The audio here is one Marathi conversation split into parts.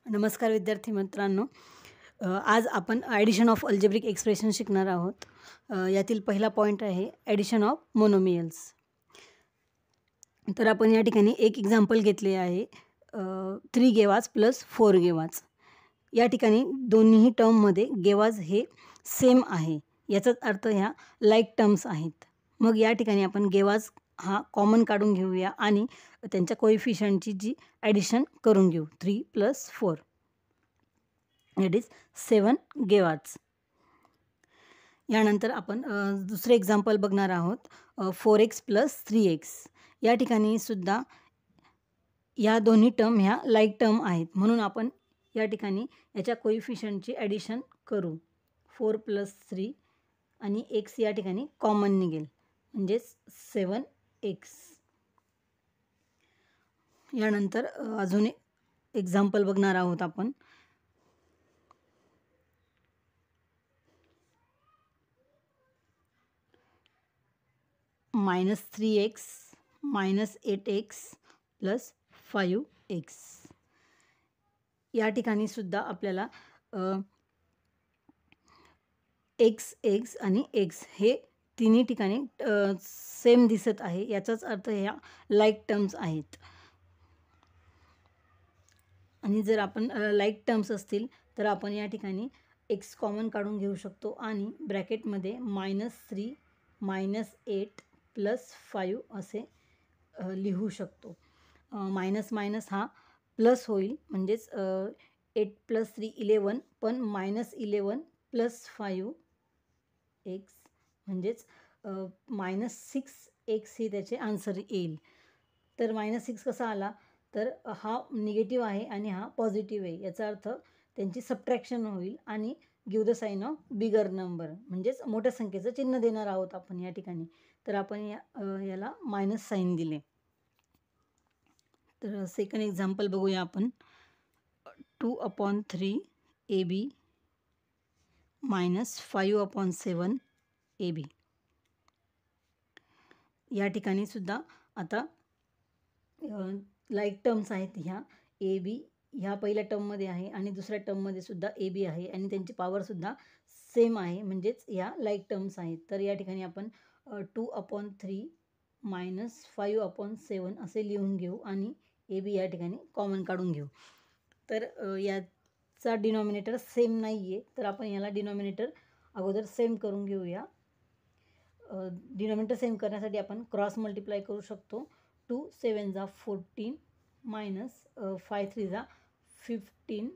नमस्कार विद्यार्थी मित्रांनो. आज आपण ॲडिशन ऑफ अल्जेब्रिक एक्सप्रेशन शिकणार आहोत. यातील पहिला पॉईंट आहे ॲडिशन ऑफ मोनोमियल्स. तर आपण या ठिकाणी एक एक्झाम्पल घेतले आहे 3 गेवाज प्लस 4 गेवाज. या ठिकाणी दोन्ही टर्ममध्ये गेवाज हे सेम आहे, याचाच अर्थ ह्या लाईक टर्म्स आहेत. मग या ठिकाणी आपण गेवाज हा कॉमन काढून घेऊया आणि त्यांच्या कोएफिशियंटची जी ॲडिशन करून घेऊ. 3 + 4 दॅट इज 7 गेवाज. यानंतर आपण दुसरे एक्झाम्पल बघणार आहोत 4x + 3x. या ठिकाणी सुद्धा या दोन्ही टर्म ह्या लाईक टर्म आहेत, म्हणून आपण या ठिकाणी याच्या कोएफिशियंटची ॲडिशन करू. 4 + 3 आणि x या ठिकाणी कॉमन निघेल, म्हणजेच 7x. यानंतर अजून एक एक्झाम्पल बघणार आहोत आपण -3x - 8x + 5x. या ठिकाणी सुद्धा आपल्याला x आणि x हे तिन्ही ठिकाणी सेम दिसत आहे, याचाच अर्थ ह्या लाईक टर्म्स आहेत. आणि जर आपण लाईक टर्म्स असतील तर आपण या ठिकाणी x कॉमन काढून घेऊ शकतो आणि ब्रॅकेटमध्ये -3 - 8 + 5 असे लिहू शकतो. मायनस मायनस हा प्लस होईल, म्हणजेच 8 + 3 11, पण -11 + 5x म्हणजेच -6x ही त्याचे आन्सर येईल. तर -6 कसा आला, तर हा निगेटिव्ह आहे आणि हा पॉझिटिव्ह आहे, याचा अर्थ त्यांची सबट्रॅक्शन होईल आणि give the sign of bigger number, म्हणजेच मोठ्या संख्येचं चिन्ह देणार आहोत आपण या ठिकाणी. तर आपण याला मायनस साईन दिले. तर सेकंड एक्झाम्पल बघूया आपण 2/3 AB - 5/7 AB. या ठिकाणी सुद्धा आता लाईक टर्म्स आहेत. ह्या AB ह्या पहिल्या टर्ममध्ये आहे आणि दुसऱ्या टर्ममध्ये सुद्धा AB आहे आणि त्यांची पॉवरसुद्धा सेम आहे, म्हणजेच ह्या लाईक टर्म्स आहेत. तर या ठिकाणी आपण 2/3 - 5/7 असे लिहून घेऊ आणि AB या ठिकाणी कॉमन काढून घेऊ. तर याचा डिनॉमिनेटर सेम नाही आहे, तर आपण याला डिनॉमिनेटर अगोदर सेम करून घेऊया. डिनॉमिनेटर सेम करण्यासाठी आपण क्रॉस मल्टिप्लाय करू शकतो. 2 7 = 14 - 5 3 = 15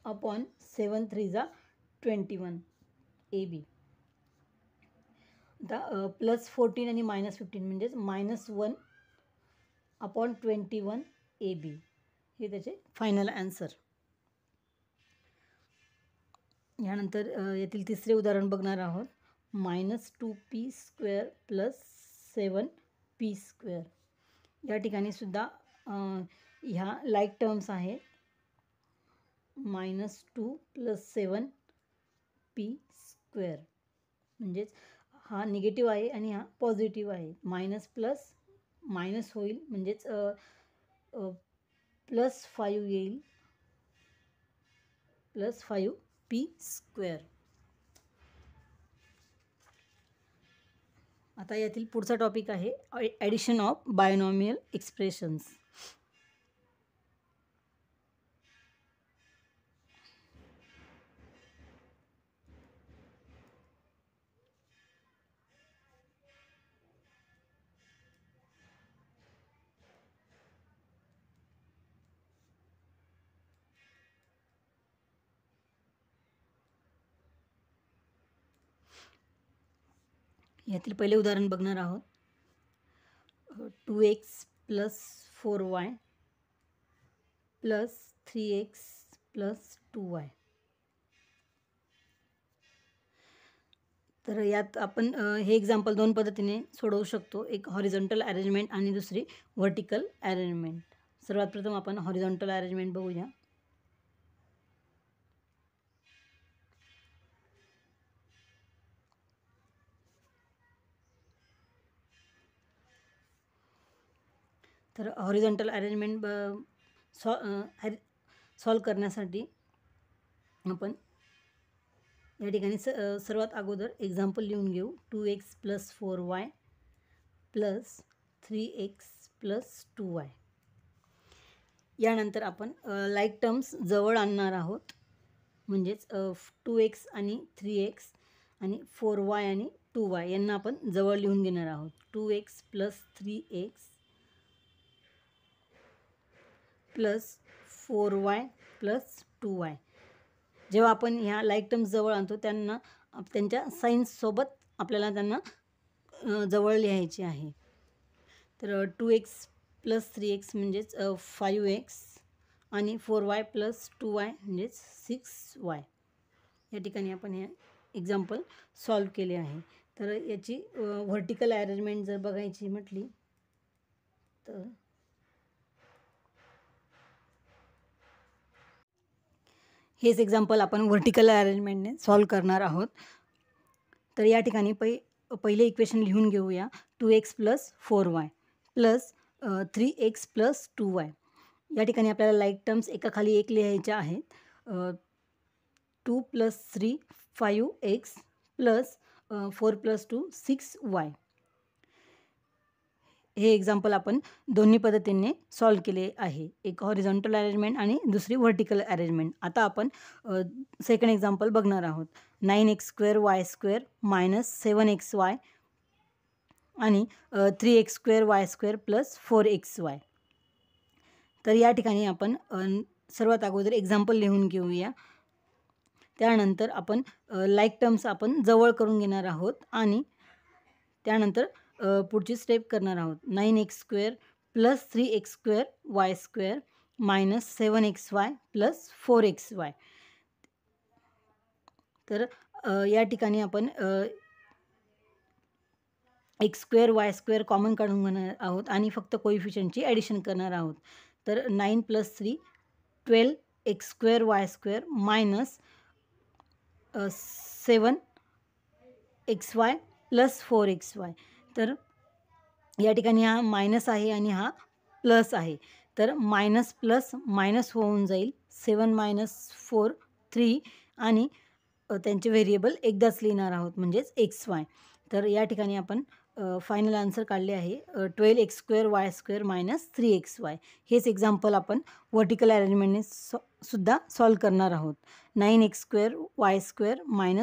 अपॉन 7 3 = 21 AB. आता +14 आणि -15 म्हणजेच -1 अपॉन 21 AB हे त्याचे फायनल आन्सर. यानंतर यातील तिसरे उदाहरण बघणार आहोत -2p² + 7p². या ठिकाणी सुद्धा ह्या लाईक टर्म्स आहेत. -2 + 7p² म्हणजेच हा निगेटिव्ह आहे आणि हा पॉझिटिव्ह आहे. मायनस प्लस मायनस होईल, म्हणजेच +5 येईल, +5p². आता यातील पुढचा टॉपिक आहे ॲडिशन ऑफ बायनॉमियल एक्सप्रेशन्स. यातील पहिले उदाहरण बघणार आहोत 2x + 4y + 3x + 2y. तर यात आपण हे एक्झाम्पल दोन पद्धतीने सोडवू शकतो, एक हॉरिझॉन्टल अरेंजमेंट आणि दुसरी व्हर्टिकल अरेंजमेंट. सर्वात प्रथम आपण हॉरिझॉन्टल अरेंजमेंट बघूया. तर हॉरिझॉन्टल अरेंजमेंट सॉल्व करण्यासाठी आपण या ठिकाणी सर्वात अगोदर एक्झाम्पल लिहून घेऊ. 2x + 4y + 3x + 2y. यानंतर आपण लाईक टर्म्स जवळ आणणार आहोत, म्हणजेच 2x आणि 3x आणि 4y आणि 2y यांना आपण जवळ लिहून घेणार आहोत. 2x + 3x + 4y + 2y. जेव्हा आपण ह्या लाईक टर्म्स जवळ आणतो त्यांच्या साईन्ससोबत आपल्याला त्यांना जवळ लिहायचे आहे. तर 2x + 3x म्हणजेच 5x आणि 4y + 2y म्हणजेच 6y. या ठिकाणी आपण हे एक्झाम्पल सॉल्व केले आहे. तर याची व्हर्टिकल अरेंजमेंट जर बघायची म्हटली तर हेच एक्झाम्पल आपण व्हर्टिकल अरेंजमेंटने सॉल्व करणार आहोत. तर या ठिकाणी पहिले इक्वेशन लिहून घेऊया. 2x + 4y + 3x + 2y. या ठिकाणी आपल्याला लाईक टर्म्स एकाखाली एक लिहायच्या आहेत. 2 + 3 5x + 4 + 2 6y. हे एक्झाम्पल आपण दोन्ही पद्धतीने सॉल्व केले आहे. एक हॉरिझॉन्टल अरेंजमेंट आणि दुसरी व्हर्टिकल अरेंजमेंट. आता आपण सेकंड एक्झाम्पल बघणार आहोत. 9x² y² - 7xy आणि 3x² y² + 4xy. तर या ठिकाणी आपण सर्वात अगोदर एक्झाम्पल लिहून घेऊया. त्यानंतर आपण लाईक टर्म्स आपण जवळ करून घेणार आहोत आणि त्यानंतर पुढची स्टेप करणार आहोत. 9x² + 3x² y² - 7xy + 4xy. तर या ठिकाणी आपण x² y² कॉमन काढून घेणार आहोत आणि फक्त कोइफिशियंटची ॲडिशन करणार आहोत. तर 9 + 3 12 x² y² - 7 xy + 4xy. तर या ठिकाणी हा मायनस आहे आणि हा प्लस आहे. तर मायनस प्लस मायनस होऊन जाईल. 7 - 4 3 आणि त्यांचे व्हेरिएबल एकदाच लिहिणार आहोत म्हणजेच xy. तर या ठिकाणी आपण फायनल आन्सर काढले आहे 12 x² y² - 3xy. हेच एक्झाम्पल आपण व्हर्टिकल अरेंजमेंटने सुद्धा सॉल्व करणार आहोत. 9x² y² -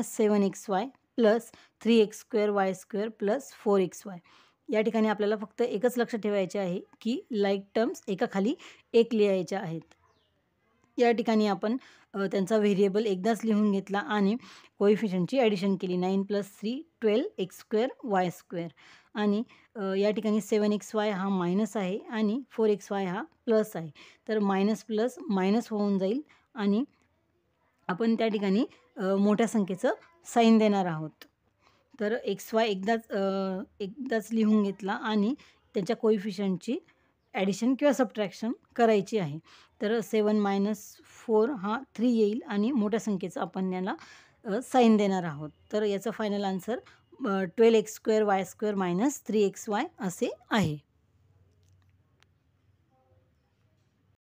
7xy + 3x² y² + 4xy. या ठिकाणी आपल्याला फक्त एकच लक्षात ठेवायचे आहे की लाईक टर्म्स एकाखाली एक लिहायच्या आहेत. या ठिकाणी आपण त्यांचा व्हेरिएबल एकदाच लिहून घेतला आणि कोइफिशियंटची ॲडिशन केली. 9 + 3 12 x² y² आणि या ठिकाणी 7xy हा मायनस आहे आणि 4xy हा प्लस आहे. तर मायनस प्लस मायनस होऊन जाईल आणि आपण त्या ठिकाणी मोठ्या संख्येचं साईन देणार आहोत. तर xy एकदाच लिहून घेतला आणि त्याच्या कोइफिशियंटची ॲडिशन किंवा सबट्रॅक्शन करायची आहे. तर 7 - 4 हा 3 येईल आणि मोठ्या संख्येचं आपण याला साईन देणार आहोत. तर याचं final answer 12 x² y² - 3xy असे आहे.